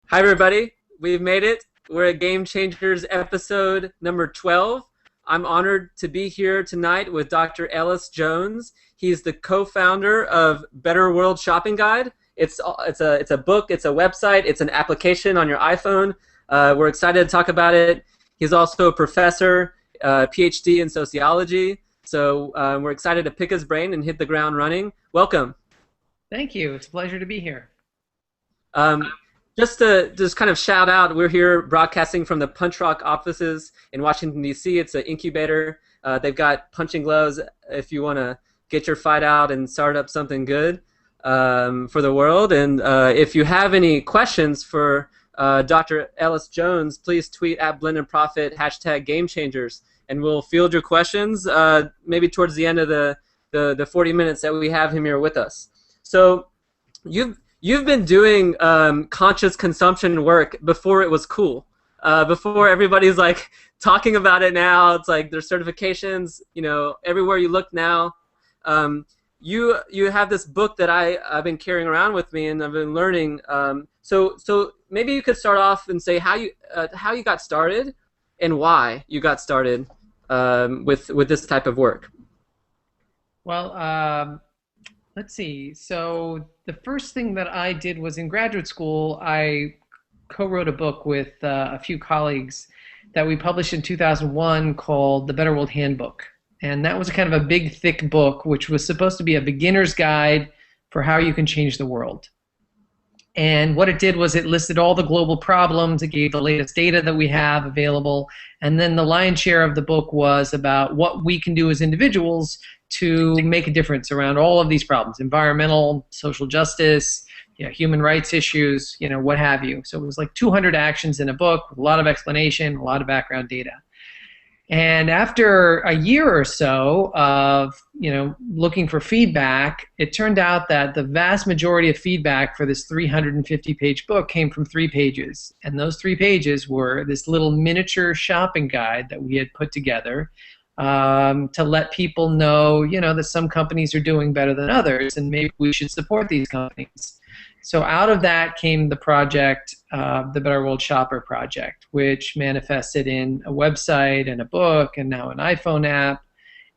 Hi, everybody. We've made it. We're at Game Changers episode number 12. I'm honored to be here tonight with Dr. Ellis Jones. He's the co-founder of Better World Shopping Guide. It's a book, it's a website, it's an application on your iPhone. We're excited to talk about it. He's also a professor, PhD in sociology. So we're excited to pick his brain and hit the ground running. Welcome. Thank you. It's a pleasure to be here. Um, just to kind of shout out, we're here broadcasting from the Punch Rock offices in Washington, D.C. It's an incubator. They've got punching gloves if you want to get your fight out and start up something good for the world. And if you have any questions for Dr. Ellis Jones, please tweet at Blended Profit #GameChangers, and we'll field your questions maybe towards the end of the 40 minutes that we have him here with us. So you've been doing conscious consumption work before it was cool. Before everybody's like talking about it now. It's like there's certifications, everywhere you look now. You have this book that I've been carrying around with me and I've been learning. So maybe you could start off and say how you got started and why you got started with this type of work. Well, let's see. So the first thing that I did was in graduate school, I co-wrote a book with a few colleagues that we published in 2001 called The Better World Handbook. And that was kind of a big, thick book, which was supposed to be a beginner's guide for how you can change the world. And what it did was it listed all the global problems, it gave the latest data that we have available, and then the lion's share of the book was about what we can do as individuals to make a difference around all of these problems: environmental, social justice, human rights issues, what have you. So it was like 200 actions in a book with a lot of explanation, a lot of background data. And after a year or so of looking for feedback, it turned out that the vast majority of feedback for this 350-page book came from 3 pages. And those 3 pages were this little miniature shopping guide that we had put together to let people know, that some companies are doing better than others, and maybe we should support these companies. So out of that came the project, the Better World Shopper Project, which manifested in a website and a book and now an iPhone app.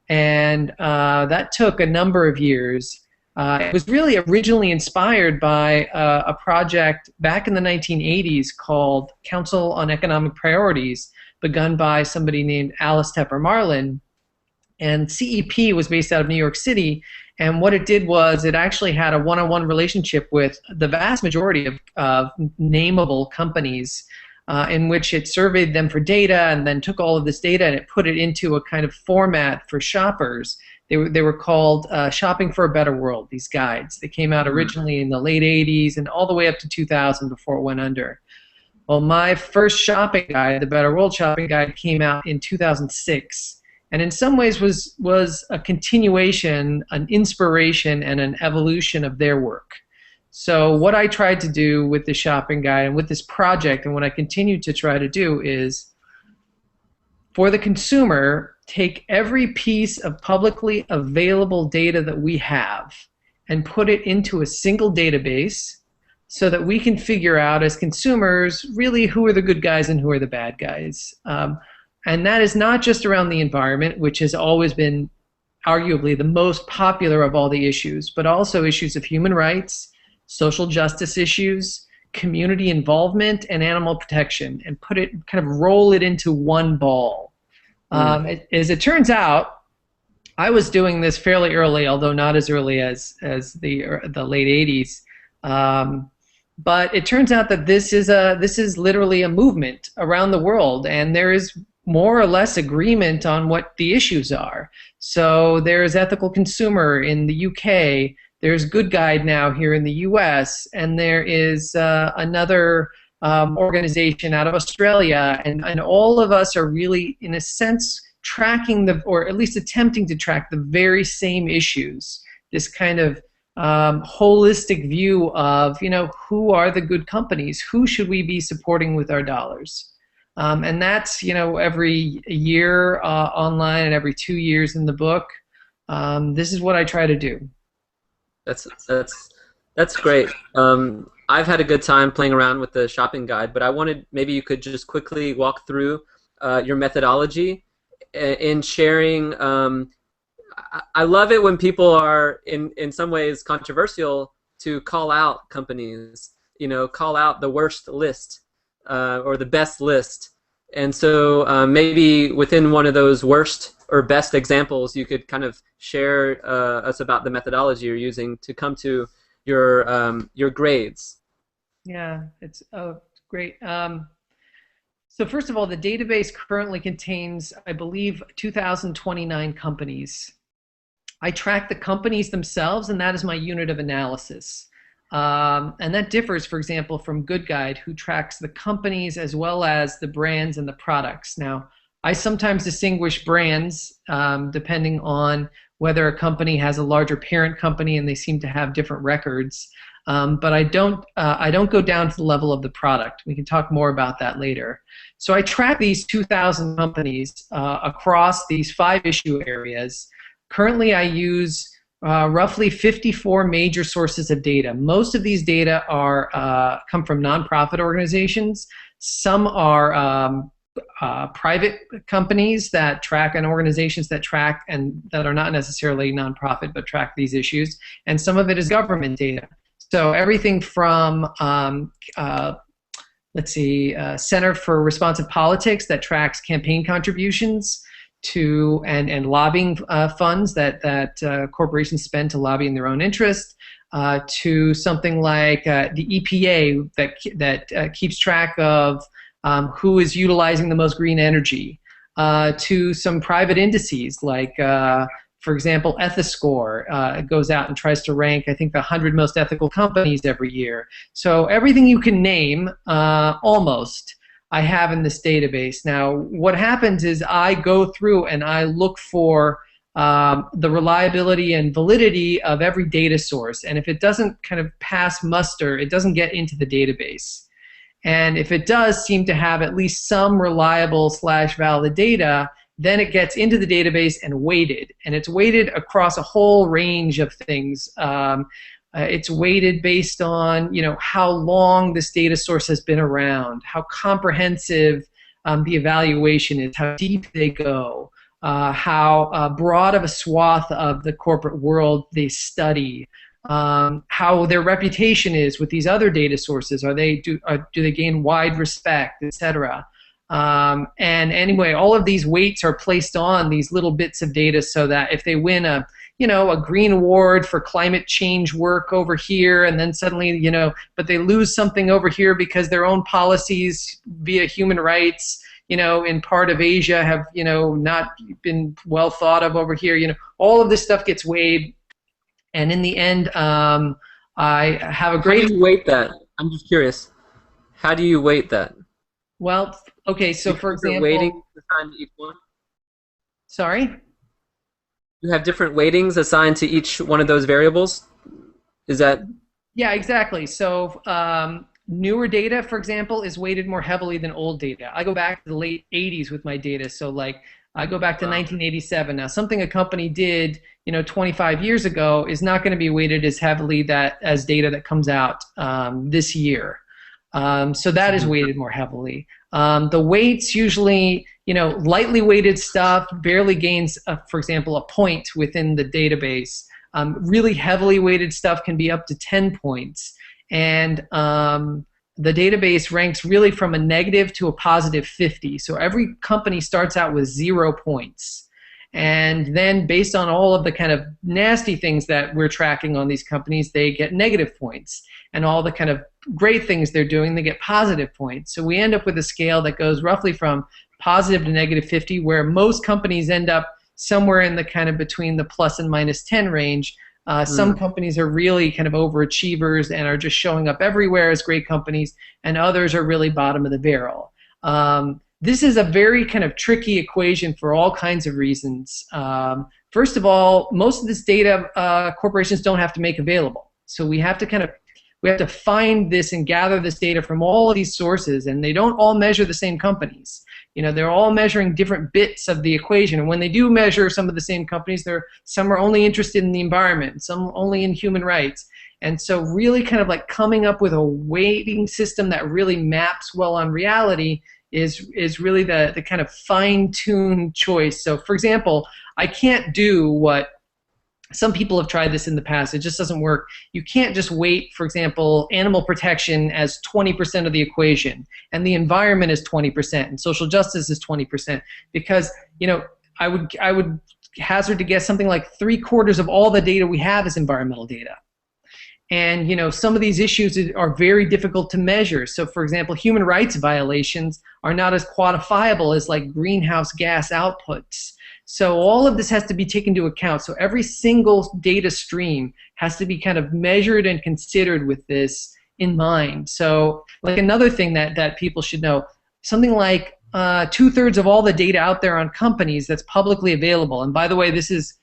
And that took a number of years. It was really originally inspired by a project back in the 1980s called Council on Economic Priorities, begun by somebody named Alice Tepper Marlin. And CEP was based out of New York City. And what it did was it actually had a one-on-one relationship with the vast majority of nameable companies in which it surveyed them for data and then took all of this data and it put it into a kind of format for shoppers. They were called Shopping for a Better World, these guides. They came out originally in the late 80s and all the way up to 2000 before it went under. Well, my first shopping guide, the Better World Shopping Guide, came out in 2006. And in some ways was a continuation, an inspiration, and an evolution of their work. So what I tried to do with the shopping guide and with this project, and what I continue to try to do, is for the consumer, take every piece of publicly available data that we have and put it into a single database so that we can figure out as consumers really who are the good guys and who are the bad guys. And that is not just around the environment, which has always been arguably the most popular of all the issues, but also issues of human rights, social justice issues, community involvement, and animal protection, and kind of roll it into one ball. As it turns out, I was doing this fairly early, although not as early as the late 80s. But it turns out that this is literally a movement around the world, and there is more or less agreement on what the issues are. So there's Ethical Consumer in the UK, there's Good Guide now here in the US, and there is another organization out of Australia, and all of us are really, in a sense, tracking or at least attempting to track the very same issues. This kind of holistic view of, who are the good companies, who should we be supporting with our dollars. And that's, every year online and every 2 years in the book. This is what I try to do. That's That's great. I've had a good time playing around with the shopping guide, but I wanted maybe you could just quickly walk through your methodology in sharing. I love it when people are in some ways controversial to call out companies. You know, call out the worst list or the best list. And so maybe within one of those worst or best examples, you could kind of share us about the methodology you're using to come to your grades. Yeah, it's great. So first of all, the database currently contains, I believe, 2,029 companies. I track the companies themselves, and that is my unit of analysis. And that differs, for example, from Good Guide, who tracks the companies as well as the brands and the products. Now, I sometimes distinguish brands depending on whether a company has a larger parent company and they seem to have different records. But I don't go down to the level of the product. We can talk more about that later. So I track these 2,000 companies across these 5 issue areas. Currently, I use roughly 54 major sources of data. Most of these data are come from nonprofit organizations. Some are private companies that track and organizations that track and that are not necessarily nonprofit but track these issues. And some of it is government data. So everything from let's see, Center for Responsive Politics that tracks campaign contributions to and lobbying funds that corporations spend to lobby in their own interest, to something like the EPA that keeps track of who is utilizing the most green energy, to some private indices like, for example, Ethiscore goes out and tries to rank, I think, the 100 most ethical companies every year. So everything you can name, almost, I have in this database. Now, what happens is I go through and I look for the reliability and validity of every data source. And if it doesn't kind of pass muster, it doesn't get into the database. And if it does seem to have at least some reliable / valid data, then it gets into the database and weighted. And it's weighted across a whole range of things. It's weighted based on, you know, how long this data source has been around, how comprehensive the evaluation is, how deep they go, how broad of a swath of the corporate world they study, how their reputation is with these other data sources. Do they gain wide respect, etc. And anyway, all of these weights are placed on these little bits of data so that if they win a green award for climate change work over here, and then suddenly, but they lose something over here because their own policies via human rights, in part of Asia have, not been well thought of over here. All of this stuff gets weighed, and in the end, I have a great. How do you weight that? I'm just curious. How do you weight that? Well, okay, so for example, weighting assigned to each one. Sorry? You have different weightings assigned to each one of those variables? Is that? Yeah, exactly. So newer data, for example, is weighted more heavily than old data. I go back to the late 80s with my data. So like I go back to 1987. Now, something a company did, 25 years ago is not going to be weighted as heavily as data that comes out this year. So that is weighted more heavily. The weights usually, lightly weighted stuff barely gains, for example, a point within the database. Really heavily weighted stuff can be up to 10 points. And the database ranks really from a negative to a positive 50. So every company starts out with 0 points. And then based on all of the kind of nasty things that we're tracking on these companies, they get negative points. And all the kind of great things they're doing, they get positive points. So we end up with a scale that goes roughly from positive to negative 50, where most companies end up somewhere in the kind of between the plus and minus 10 range. Some companies are really kind of overachievers and are just showing up everywhere as great companies, and others are really bottom of the barrel. This is a very kind of tricky equation for all kinds of reasons. First of all, most of this data corporations don't have to make available. So we have to find this and gather this data from all of these sources, and they don't all measure the same companies. They're all measuring different bits of the equation, and when they do measure some of the same companies, some are only interested in the environment, some only in human rights. And so really kind of like coming up with a weighting system that really maps well on reality is really the kind of fine-tuned choice. So for example, I can't do what some people have tried this in the past. It just doesn't work. You can't just weight, for example, animal protection as 20% of the equation, and the environment is 20%, and social justice is 20%, because I would hazard to guess something like 3/4 of all the data we have is environmental data. And some of these issues are very difficult to measure. So for example, human rights violations are not as quantifiable as like greenhouse gas outputs. So all of this has to be taken into account. So every single data stream has to be kind of measured and considered with this in mind. So like another thing that people should know, something like 2/3 of all the data out there on companies that's publicly available. And by the way, this is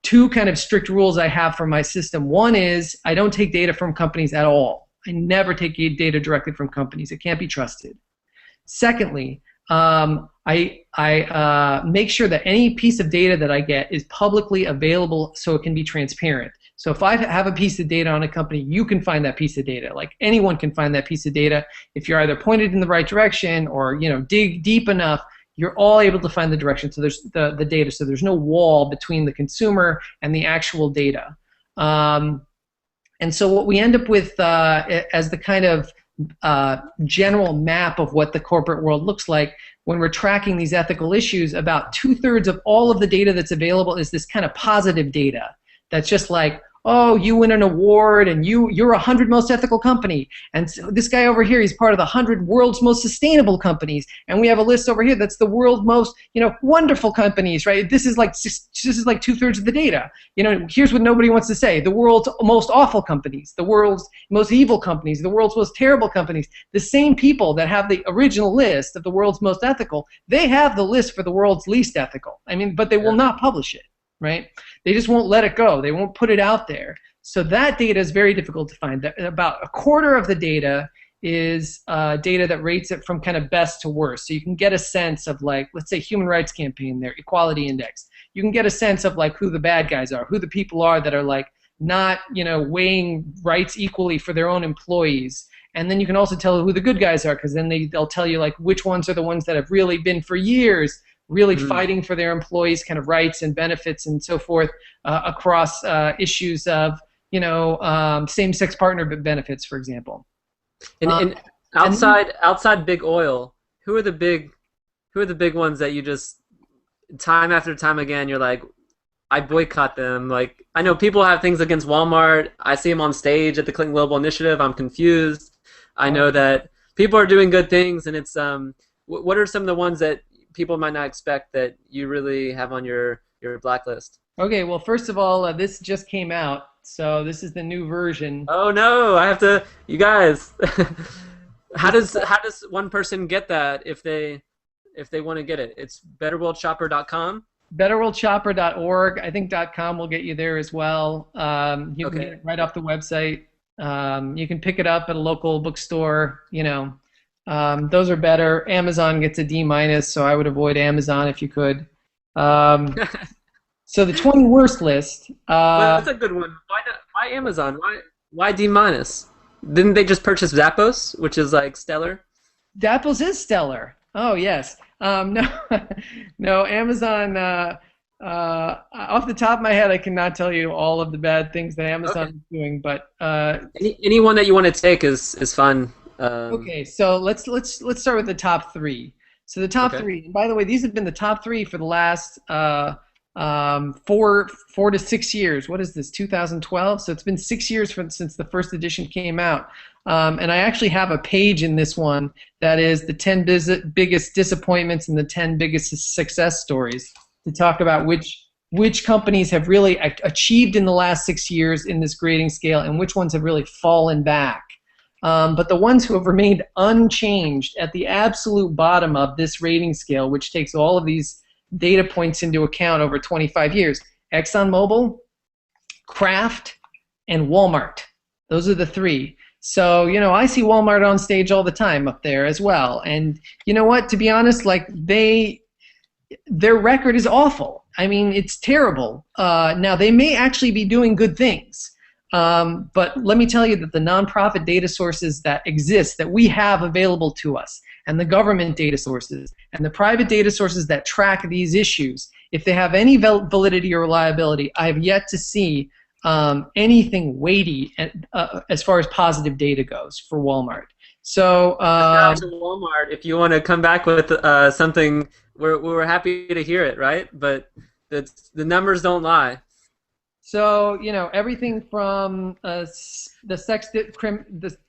two kind of strict rules I have for my system. One is I don't take data from companies at all. I never take data directly from companies. It can't be trusted. Secondly, I make sure that any piece of data that I get is publicly available so it can be transparent. So if I have a piece of data on a company, you can find that piece of data. Like anyone can find that piece of data if you're either pointed in the right direction or dig deep enough. You're all able to find the direction. So there's the data. So there's no wall between the consumer and the actual data. And so what we end up with as the kind of general map of what the corporate world looks like when we're tracking these ethical issues, about 2/3 of all of the data that's available is this kind of positive data that's just like, oh, you win an award and you're 100 most ethical company, and so this guy over here, he's part of the 100 world's most sustainable companies, and we have a list over here that's the world's most wonderful companies, right? This is like 2/3 of the data. Here's what nobody wants to say: the world's most awful companies, the world's most evil companies, the world's most terrible companies. The same people that have the original list of the world's most ethical, they have the list for the world's least ethical. I mean, but they will not publish it. Right? They just won't let it go. They won't put it out there. So that data is very difficult to find. About 1/4 of the data is data that rates it from kind of best to worst. So you can get a sense of, like, let's say Human Rights Campaign, their equality index. You can get a sense of like who the bad guys are, who the people are that are like not weighing rights equally for their own employees. And then you can also tell who the good guys are, because then they'll tell you like which ones are the ones that have really been for years really fighting for their employees' kind of rights and benefits and so forth across issues of same-sex partner benefits, for example. And outside big oil, who are the big ones that you just time after time again you're like, I boycott them? Like, I know people have things against Walmart. I see them on stage at the Clinton Global Initiative. I'm confused. I know that people are doing good things, and it's what are some of the ones that people might not expect that you really have on your blacklist? Okay, well, first of all, this just came out, so this is the new version. Oh no, I have to. You guys, how does one person get that if they want to get it? It's betterworldshopper.com. Betterworldshopper.org. I think .com will get you there as well. You can get it right off the website. You can pick it up at a local bookstore. Those are better. Amazon gets a D-, so I would avoid Amazon if you could. So the 20 worst list. Well, that's a good one. Why Amazon? Why D-? Didn't they just purchase Zappos, which is like stellar? Zappos is stellar. Oh yes. No, Amazon. Off the top of my head, I cannot tell you all of the bad things that Amazon is doing, but anyone that you want to take is fun. Okay, so let's start with the top 3. So the top 3, and by the way, these have been the top 3 for the last 4 to 6 years. What is this, 2012? So it's been 6 years since the first edition came out. And I actually have a page in this one that is the 10 biggest disappointments and the 10 biggest success stories, to talk about which companies have really achieved in the last 6 years in this grading scale and which ones have really fallen back. But the ones who have remained unchanged at the absolute bottom of this rating scale, which takes all of these data points into account over 25 years, ExxonMobil, Kraft, and Walmart. Those are the 3. So, I see Walmart on stage all the time up there as well. And you know what? To be honest, like their record is awful. I mean, it's terrible. Now, they may actually be doing good things. But let me tell you that the nonprofit data sources that exist, that we have available to us, and the government data sources, and the private data sources that track these issues, if they have any validity or reliability, I have yet to see anything weighty as far as positive data goes for Walmart. So Shout out to Walmart. If you want to come back with something, we're happy to hear it, right? But the numbers don't lie. So, you know, everything from the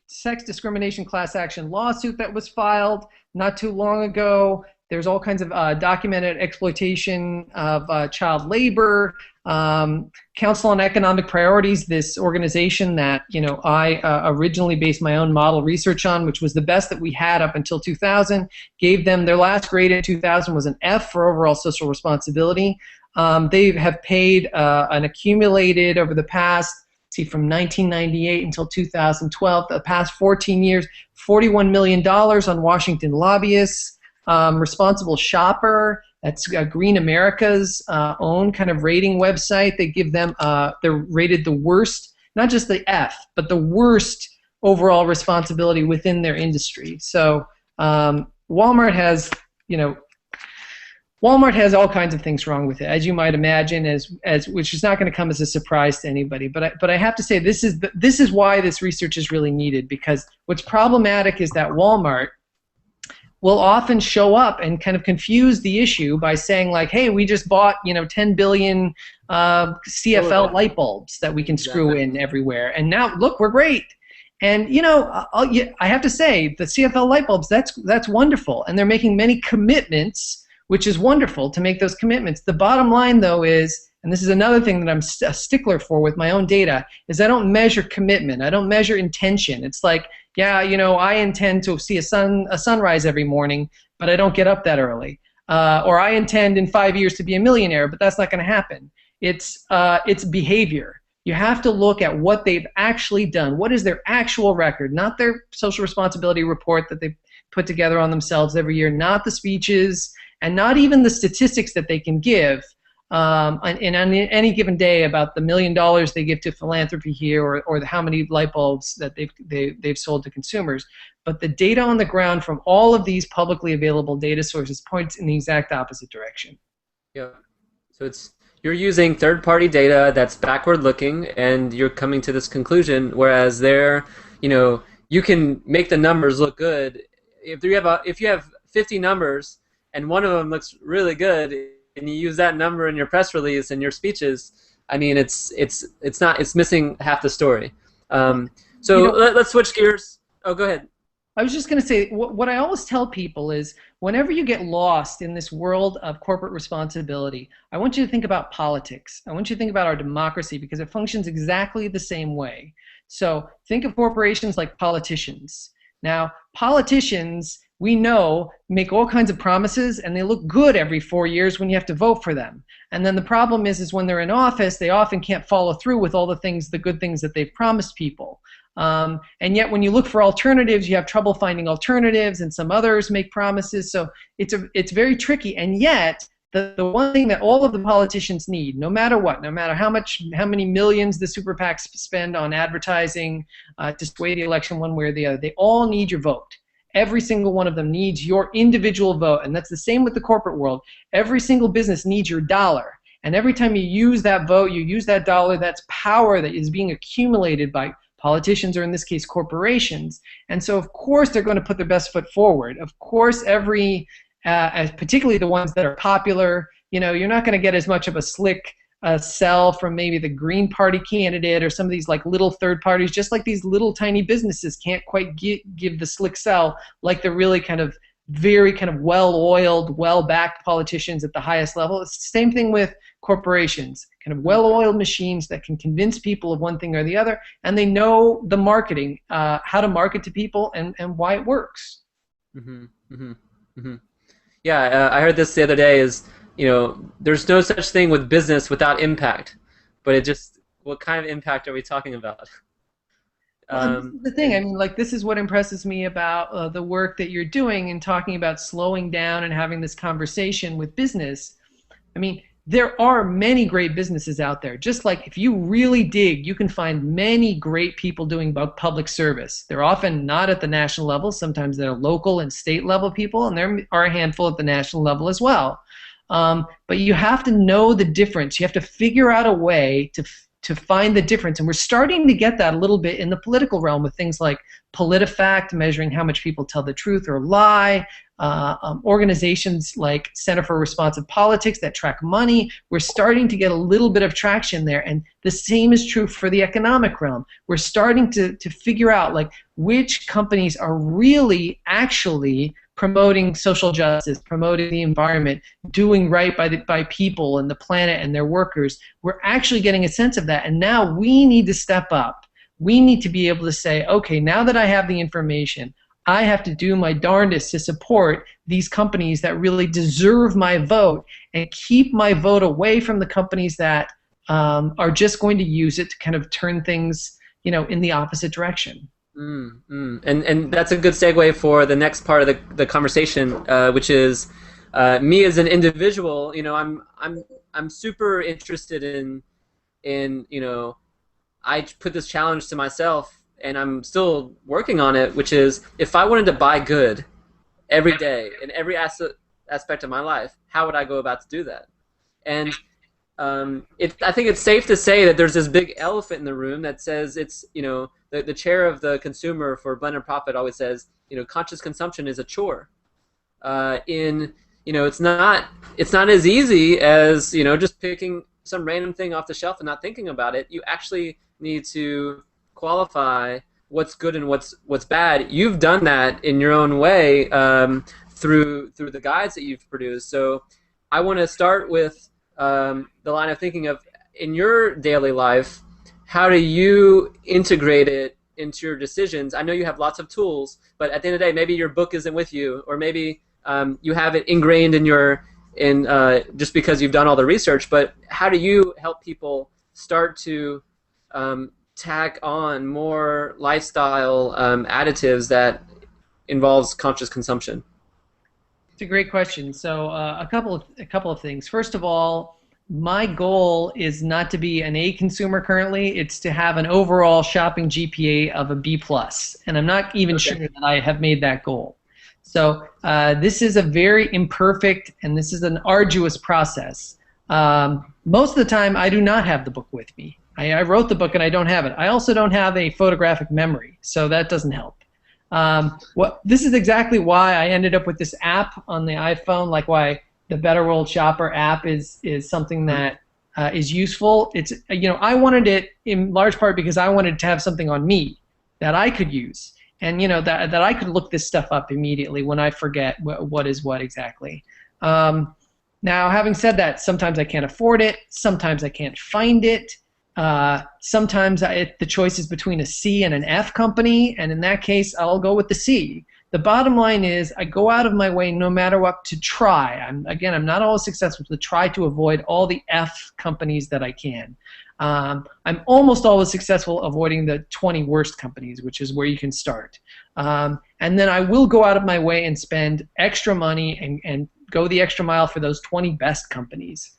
sex discrimination class action lawsuit that was filed not too long ago. There's all kinds of documented exploitation of child labor. Council on Economic Priorities, this organization that, you know, I originally based my own model research on, which was the best that we had up until 2000, gave them their last grade in 2000 was an F for overall social responsibility. They have paid an accumulated over the past, from 1998 until 2012, the past 14 years, $41 million on Washington lobbyists. Responsible Shopper, that's Green America's own kind of rating website. They give them, they're rated the worst, not just the F, but the worst overall responsibility within their industry. So Walmart has, you know, Walmart has all kinds of things wrong with it, as you might imagine, which is not going to come as a surprise to anybody. But I have to say this is why this research is really needed, because what's problematic is that Walmart will often show up and kind of confuse the issue by saying like, hey, we just bought, you know, 10 billion CFL light bulbs that we can screw in everywhere, and now look, we're great. And you know, I have to say the CFL light bulbs, that's wonderful, and they're making many commitments, which is wonderful to make those commitments. The bottom line, though, is, and this is another thing that I'm a stickler for with my own data, is I don't measure commitment. I don't measure intention. It's like, yeah, you know, I intend to see a sunrise every morning, but I don't get up that early. Or I intend in 5 years to be a millionaire, but that's not going to happen. It's behavior. You have to look at what they've actually done. What is their actual record, not their social responsibility report that they put together on themselves every year, not the speeches, and not even the statistics that they can give on any given day about the $1 million they give to philanthropy here, or how many light bulbs that they've sold to consumers. But the data on the ground from all of these publicly available data sources points in the exact opposite direction. Yeah. So you're using third-party data that's backward-looking, and you're coming to this conclusion. Whereas you can make the numbers look good. If you have 50 numbers and one of them looks really good, and you use that number in your press release and your speeches, I mean, it's missing half the story. Let's switch gears. Oh, go ahead. I was just going to say, what I always tell people is, whenever you get lost in this world of corporate responsibility, I want you to think about politics. I want you to think about our democracy, because it functions exactly the same way. So think of corporations like politicians. Now, politicians, we know, make all kinds of promises, and they look good every 4 years when you have to vote for them. And then the problem is when they're in office, they often can't follow through with all the good things that they've promised people. And yet when you look for alternatives, you have trouble finding alternatives, and some others make promises. So it's very tricky. And yet the one thing that all of the politicians need, no matter what, no matter how many millions the super PACs spend on advertising to sway the election one way or the other, they all need your vote. Every single one of them needs your individual vote, and that's the same with the corporate world. Every single business needs your dollar, and every time you use that vote, you use that dollar, that's power that is being accumulated by politicians, or in this case, corporations. And so, of course, they're going to put their best foot forward. Of course, particularly the ones that are popular, you know, you're not going to get as much of a slick sell from maybe the Green Party candidate or some of these like little third parties, just like these little tiny businesses can't quite give the slick sell like the really very well-oiled, well-backed politicians at the highest level. It's the same thing with corporations, kind of well-oiled machines that can convince people of one thing or the other, and they know the marketing, how to market to people, and why it works. Mm-hmm, mm-hmm, mm-hmm. Yeah, I heard this the other day, there's no such thing with business without impact, but what kind of impact are we talking about? Well, this is the thing. I mean, like, this is what impresses me about the work that you're doing and talking about slowing down and having this conversation with business. I mean, there are many great businesses out there. Just like if you really dig, you can find many great people doing public service. They're often not at the national level. Sometimes they're local and state level people, and there are a handful at the national level as well. But you have to know the difference. You have to figure out a way to find the difference. And we're starting to get that a little bit in the political realm with things like PolitiFact, measuring how much people tell the truth or lie, organizations like Center for Responsive Politics that track money. We're starting to get a little bit of traction there, and the same is true for the economic realm. We're starting to figure out like which companies are really actually promoting social justice, promoting the environment, doing right by people and the planet and their workers. We're actually getting a sense of that, and now we need to step up. We need to be able to say, okay, now that I have the information, I have to do my darndest to support these companies that really deserve my vote and keep my vote away from the companies that are just going to use it to kind of turn things, in the opposite direction. And that's a good segue for the next part of the conversation, which is me as an individual. I'm super interested in I put this challenge to myself, and I'm still working on it, which is if I wanted to buy good every day in every aspect of my life, how would I go about to do that? And I think it's safe to say that there's this big elephant in the room that says it's, the chair of the consumer for Blended Profit always says, conscious consumption is a chore. It's not as easy as, just picking some random thing off the shelf and not thinking about it. You actually need to qualify what's good and what's bad. You've done that in your own way through the guides that you've produced. So I want to start with the line of thinking of, in your daily life, how do you integrate it into your decisions? I know you have lots of tools, but at the end of the day, maybe your book isn't with you, or maybe you have it ingrained in just because you've done all the research. But how do you help people start to tack on more lifestyle additives that involves conscious consumption? It's a great question. So a couple of things. First of all, my goal is not to be an A consumer currently. It's to have an overall shopping GPA of a B+, and I'm not even sure that I have made that goal. So this is a very imperfect and this is an arduous process. Most of the time, I do not have the book with me. I wrote the book and I don't have it. I also don't have a photographic memory, so that doesn't help. This is exactly why I ended up with this app on the iPhone, like why the Better World Shopper app is something that is useful. It's I wanted it in large part because I wanted to have something on me that I could use, and that I could look this stuff up immediately when I forget what is what exactly. Now, having said that, sometimes I can't afford it. Sometimes I can't find it. Sometimes the choice is between a C and an F company, and in that case, I'll go with the C. The bottom line is I go out of my way no matter what to try. I'm not always successful, to try to avoid all the F companies that I can. I'm almost always successful avoiding the 20 worst companies, which is where you can start. And then I will go out of my way and spend extra money and go the extra mile for those 20 best companies.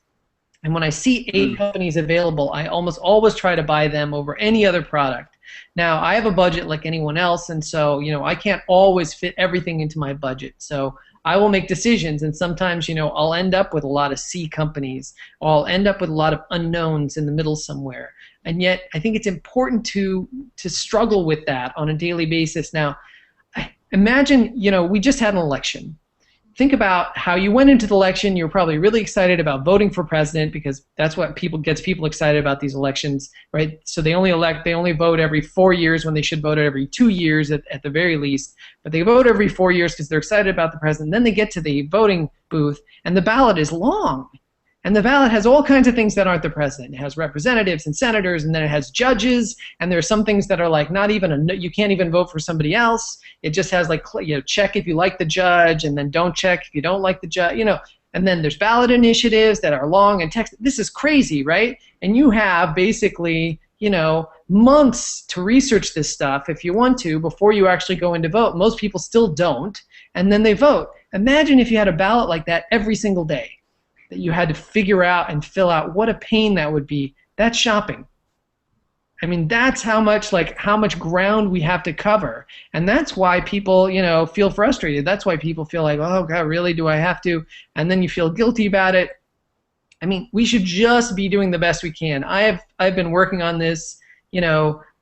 And when I see 8 companies available, I almost always try to buy them over any other product. Now, I have a budget like anyone else, and so I can't always fit everything into my budget. So I will make decisions, and sometimes I'll end up with a lot of C companies, or I'll end up with a lot of unknowns in the middle somewhere. And yet, I think it's important to struggle with that on a daily basis. Now, imagine we just had an election. Think about how you went into the election. You were probably really excited about voting for president because that's what gets people excited about these elections, right? So they only vote every 4 years when they should vote every 2 years at the very least. But they vote every 4 years because they're excited about the president. Then they get to the voting booth, and the ballot is long. And the ballot has all kinds of things that aren't the president. It has representatives and senators, and then it has judges, and there are some things that are like not even you can't even vote for somebody else. It just has like check if you like the judge, and then don't check if you don't like the judge. And then there's ballot initiatives that are long and text. This is crazy, right? And you have basically months to research this stuff if you want to before you actually go in to vote. Most people still don't, and then they vote. Imagine if you had a ballot like that every single day. that you had to figure out and fill out, what a pain that would be. That's shopping. I mean, that's how much ground we have to cover. And that's why people, feel frustrated. That's why people feel like, oh God, really, do I have to? And then you feel guilty about it. I mean, we should just be doing the best we can. I've been working on this,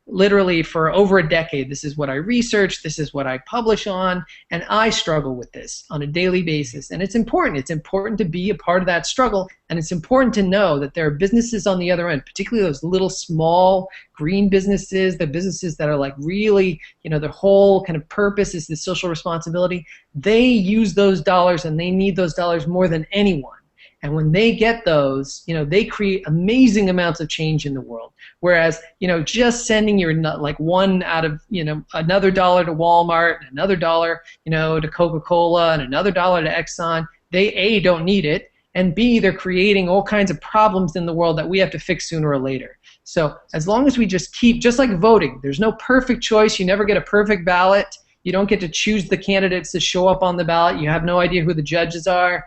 literally for over a decade. This is what I research, this is what I publish on, and I struggle with this on a daily basis. And it's important. It's important to be a part of that struggle, and it's important to know that there are businesses on the other end, particularly those little small green businesses, the businesses that are like really, their whole kind of purpose is the social responsibility. They use those dollars and they need those dollars more than anyone. And when they get those, they create amazing amounts of change in the world. Whereas, just sending your one out of, another dollar to Walmart, and another dollar, to Coca-Cola, and another dollar to Exxon, they A, don't need it, and B, they're creating all kinds of problems in the world that we have to fix sooner or later. So as long as we just keep, just like voting, there's no perfect choice. You never get a perfect ballot. You don't get to choose the candidates to show up on the ballot. You have no idea who the judges are.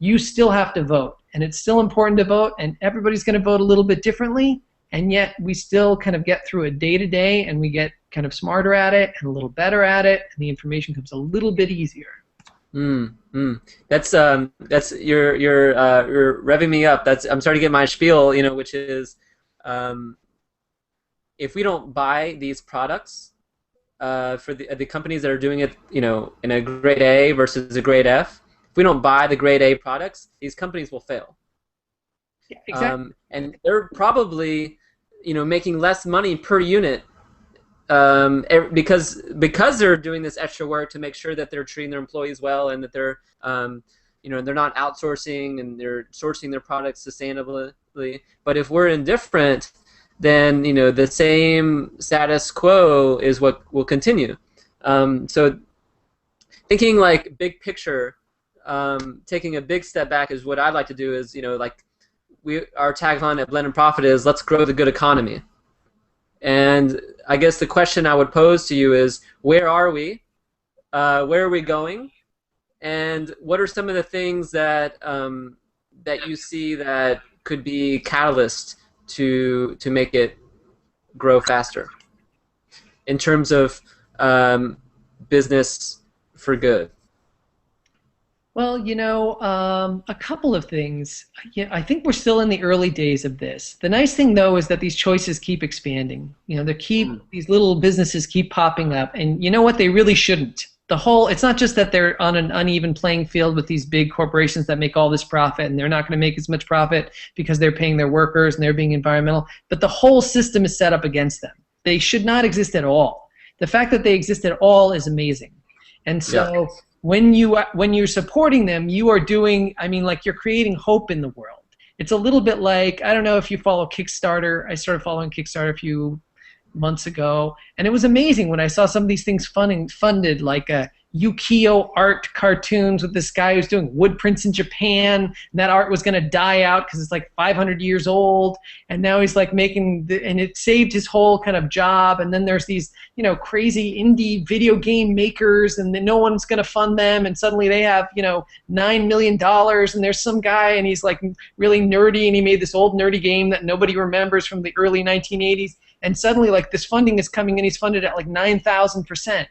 You still have to vote, and it's still important to vote, and everybody's going to vote a little bit differently, and yet we still kind of get through it day to day, and we get kind of smarter at it and a little better at it, and the information comes a little bit easier. That's you're revving me up. I'm starting to get my spiel, which is if we don't buy these products for the companies that are doing it, in a grade A versus a grade F. If we don't buy the grade A products, these companies will fail. Yeah, exactly. And they're probably, making less money per unit because they're doing this extra work to make sure that they're treating their employees well, and that they're, they're not outsourcing, and they're sourcing their products sustainably. But if we're indifferent, then the same status quo is what will continue. So thinking like big picture. Taking a big step back is what I'd like to do. Is our tagline at Blend and Profit is let's grow the good economy. And I guess the question I would pose to you is, where are we? Where are we going? And what are some of the things that that you see that could be catalyst to make it grow faster in terms of business for good? Well, a couple of things. I think we're still in the early days of this. The nice thing, though, is that these choices keep expanding. These little businesses keep popping up, and you know what? They really shouldn't. It's not just that they're on an uneven playing field with these big corporations that make all this profit, and they're not going to make as much profit because they're paying their workers and they're being environmental, but the whole system is set up against them. They should not exist at all. The fact that they exist at all is amazing. And so when you're supporting them, you are doing, you're creating hope in the world. It's a little bit like, I don't know if you follow Kickstarter. I started following Kickstarter a few months ago, and it was amazing when I saw some of these things funded, like Yukio art cartoons with this guy who's doing wood prints in Japan, and that art was going to die out because it's like 500 years old, and now he's like making and it saved his whole kind of job. And then there's these crazy indie video game makers, and then no one's going to fund them, and suddenly they have $9 million, and there's some guy and he's like really nerdy, and he made this old nerdy game that nobody remembers from the early 1980s, and suddenly like this funding is coming, and he's funded at like 9,000%.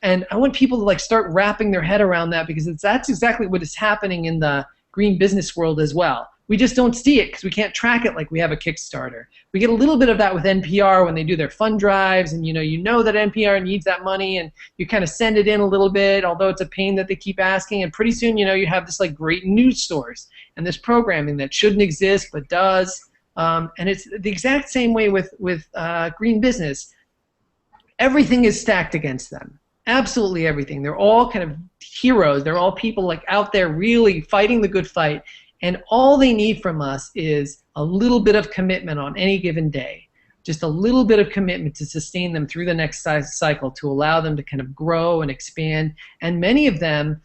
And I want people to like start wrapping their head around that, because that's exactly what is happening in the green business world as well. We just don't see it because we can't track it like we have a Kickstarter. We get a little bit of that with NPR when they do their fund drives, and you know that NPR needs that money, and you kind of send it in a little bit, although it's a pain that they keep asking, and pretty soon you have this like great news source and this programming that shouldn't exist but does. And it's the exact same way with green business. Everything is stacked against them. Absolutely everything. They're all kind of heroes. They're all people like out there really fighting the good fight. And all they need from us is a little bit of commitment on any given day. Just a little bit of commitment to sustain them through the next cycle, to allow them to kind of grow and expand. And many of them,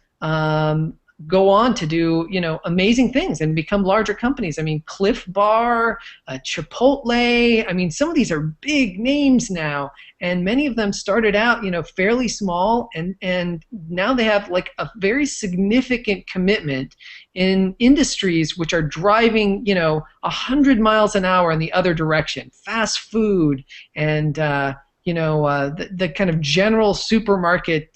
go on to do, amazing things and become larger companies. I mean, Cliff Bar, Chipotle. I mean, some of these are big names now, and many of them started out, fairly small, and now they have like a very significant commitment in industries which are driving, 100 miles an hour in the other direction. Fast food and the kind of general supermarket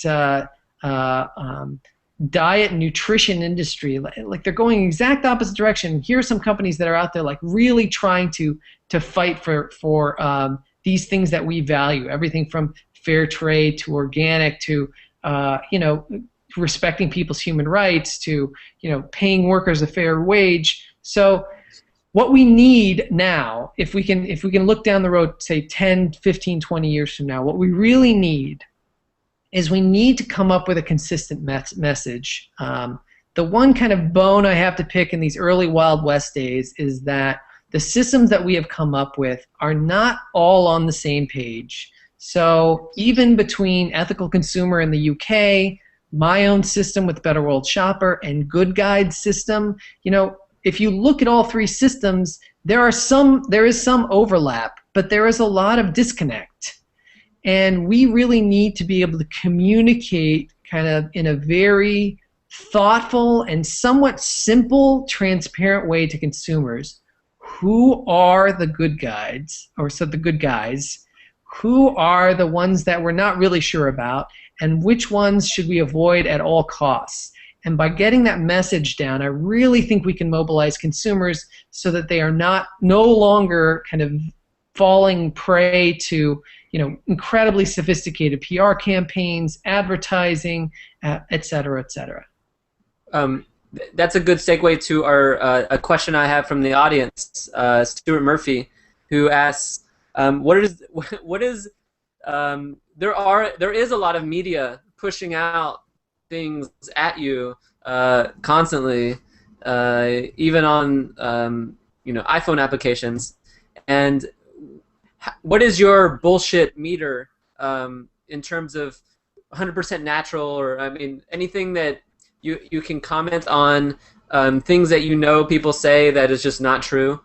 diet and nutrition industry. Like they're going exact opposite direction. Here are some companies that are out there like really trying to fight for these things that we value. Everything from fair trade to organic to respecting people's human rights to paying workers a fair wage. So what we need now, if we can look down the road, say 10, 15, 20 years from now, what we really need is we need to come up with a consistent message. The one kind of bone I have to pick in these early Wild West days is that the systems that we have come up with are not all on the same page. So even between Ethical Consumer in the UK, my own system with Better World Shopper, and Good Guide's system, if you look at all three systems, there is some overlap, but there is a lot of disconnect. And we really need to be able to communicate kind of in a very thoughtful and somewhat simple, transparent way to consumers. Who are the good guides, or so the good guys? Who are the ones that we're not really sure about, and which ones should we avoid at all costs? And by getting that message down, I really think we can mobilize consumers so that they are no longer kind of falling prey to incredibly sophisticated PR campaigns, advertising, et cetera, et cetera. That's a good segue to a question I have from the audience, Stuart Murphy, who asks, there is a lot of media pushing out things at you constantly, even on iPhone applications. And what is your bullshit meter in terms of 100% natural, or anything that you can comment on, things that people say that is just not true,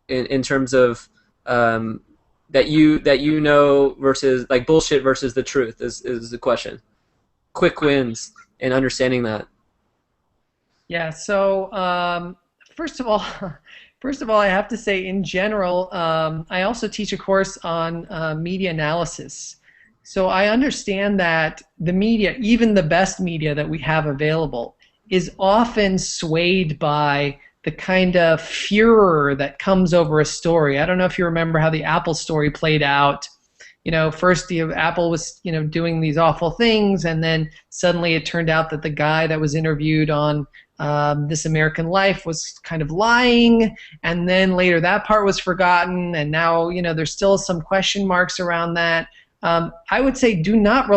in terms of that you know versus like bullshit versus the truth is the question. Quick wins in understanding that. Yeah. So first of all, I have to say, in general, I also teach a course on media analysis. So I understand that the media, even the best media that we have available, is often swayed by the kind of furor that comes over a story. I don't know if you remember how the Apple story played out. First Apple was doing these awful things, and then suddenly it turned out that the guy that was interviewed on This American Life was kind of lying, and then later that part was forgotten, and now there's still some question marks around that. I would say do not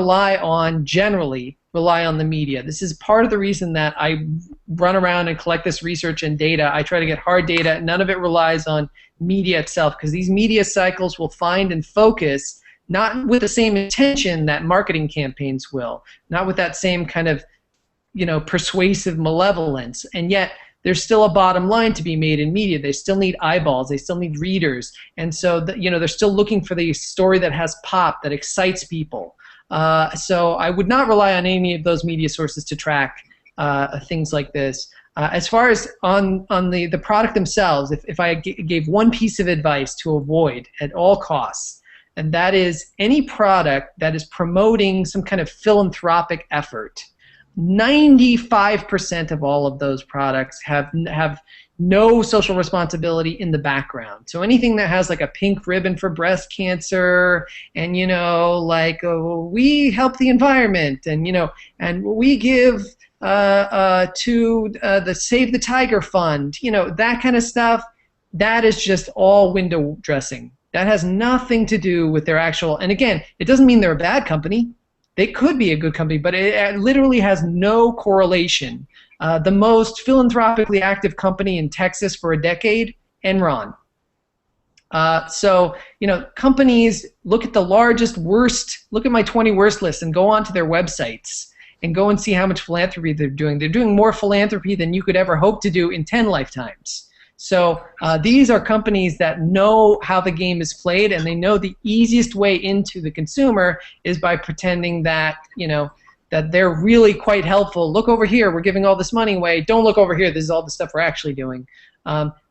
generally rely on the media. This is part of the reason that I run around and collect this research and data. I try to get hard data. None of it relies on media itself, because these media cycles will find and focus not with the same intention that marketing campaigns will, not with that same kind of persuasive malevolence, and yet there's still a bottom line to be made in media. They still need eyeballs, they still need readers, and so they're still looking for the story that has pop, that excites people. So I would not rely on any of those media sources to track things like this. As far as on the product themselves, if I gave one piece of advice to avoid at all costs, and that is any product that is promoting some kind of philanthropic effort, 95% of all of those products have no social responsibility in the background. So anything that has like a pink ribbon for breast cancer, and we help the environment, and we give to the Save the Tiger Fund, that kind of stuff, that is just all window dressing. That has nothing to do with their actual, and again, it doesn't mean they're a bad company. They could be a good company, but it literally has no correlation. The most philanthropically active company in Texas for a decade, Enron. So companies look at the largest, worst, look at my 20 worst list and go onto their websites. and go and see how much philanthropy they're doing. They're doing more philanthropy than you could ever hope to do in 10 lifetimes. So these are companies that know how the game is played, and they know the easiest way into the consumer is by pretending that, that they're really quite helpful. Look over here, we're giving all this money away. Don't look over here, this is all the stuff we're actually doing.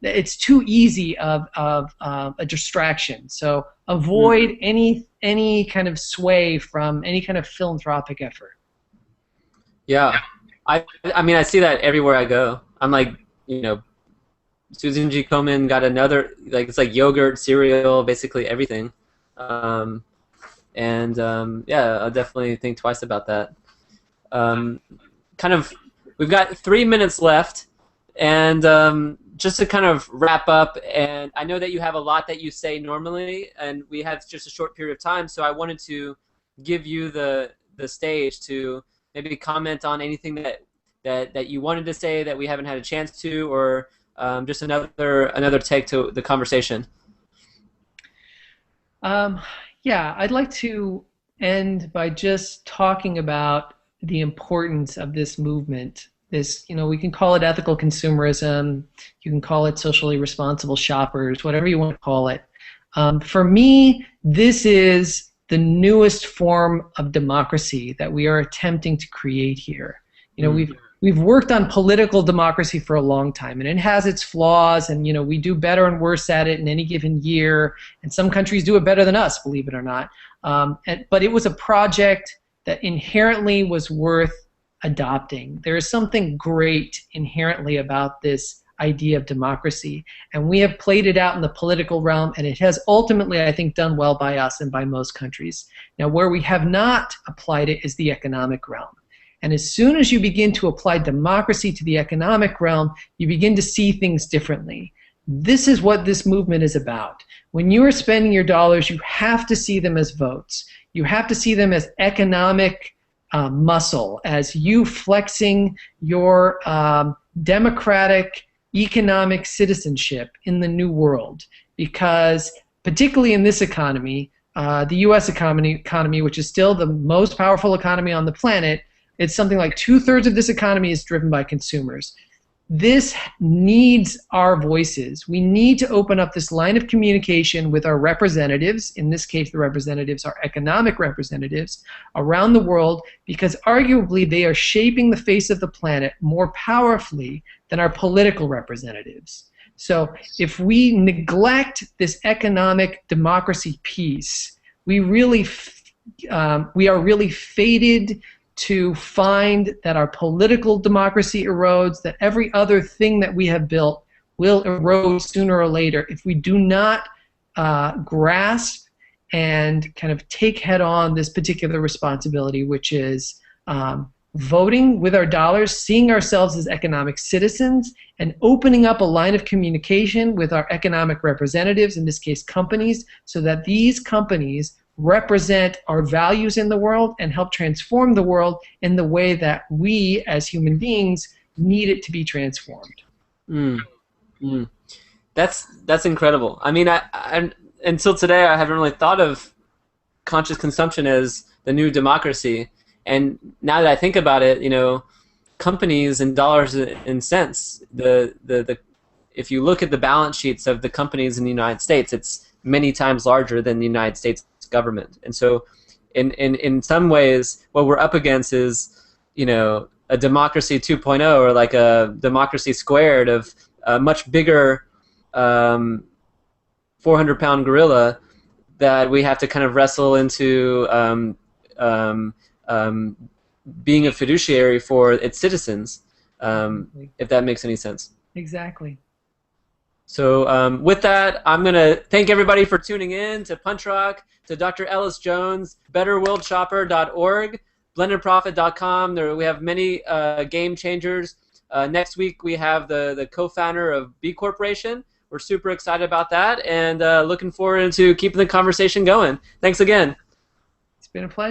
It's too easy of a distraction. So avoid any kind of sway from any kind of philanthropic effort. Yeah, I mean I see that everywhere I go. I'm like, Susan G. Komen got another, it's like yogurt, cereal, basically everything. Yeah, I'll definitely think twice about that. We've got 3 minutes left, and just to kind of wrap up, and I know that you have a lot that you say normally, and we have just a short period of time, so I wanted to give you the stage to maybe comment on anything that you wanted to say that we haven't had a chance to, or just another take to the conversation. Yeah, I'd like to end by just talking about the importance of this movement. We can call it ethical consumerism, you can call it socially responsible shoppers, whatever you want to call it. For me, this is the newest form of democracy that we are attempting to create here. We've worked on political democracy for a long time, and it has its flaws, and we do better and worse at it in any given year, and some countries do it better than us, believe it or not. But it was a project that inherently was worth adopting. There is something great inherently about this idea of democracy, and we have played it out in the political realm, and it has ultimately, I think, done well by us and by most countries. Now, where we have not applied it is the economic realm. And as soon as you begin to apply democracy to the economic realm, you begin to see things differently. This is what this movement is about. When you are spending your dollars, you have to see them as votes. You have to see them as economic muscle, as you flexing your democratic economic citizenship in the new world. Because particularly in this economy, the U.S. economy, which is still the most powerful economy on the planet, it's something like 2/3 of this economy is driven by consumers. This needs our voices. We need to open up this line of communication with our representatives. In this case, the representatives are economic representatives around the world, because arguably they are shaping the face of the planet more powerfully than our political representatives. So if we neglect this economic democracy piece, we are really fated to find that our political democracy erodes, that every other thing that we have built will erode sooner or later if we do not grasp and kind of take head on this particular responsibility, which is voting with our dollars, seeing ourselves as economic citizens, and opening up a line of communication with our economic representatives, in this case companies, so that these companies represent our values in the world and help transform the world in the way that we as human beings need it to be transformed. That's incredible. I mean, I until today I haven't really thought of conscious consumption as the new democracy, and now that I think about it, companies in dollars and cents, if you look at the balance sheets of the companies in the United States, it's many times larger than the United States government. And so in some ways what we're up against is a democracy 2.0, or like a democracy squared of a much bigger 400-pound gorilla that we have to kind of wrestle into being a fiduciary for its citizens, if that makes any sense. Exactly. So with that, I'm going to thank everybody for tuning in to Punch Rock, to Dr. Ellis Jones, betterworldshopper.org, blendedprofit.com. We have many game changers. Next week we have the co-founder of B Corporation. We're super excited about that, and looking forward to keeping the conversation going. Thanks again. It's been a pleasure.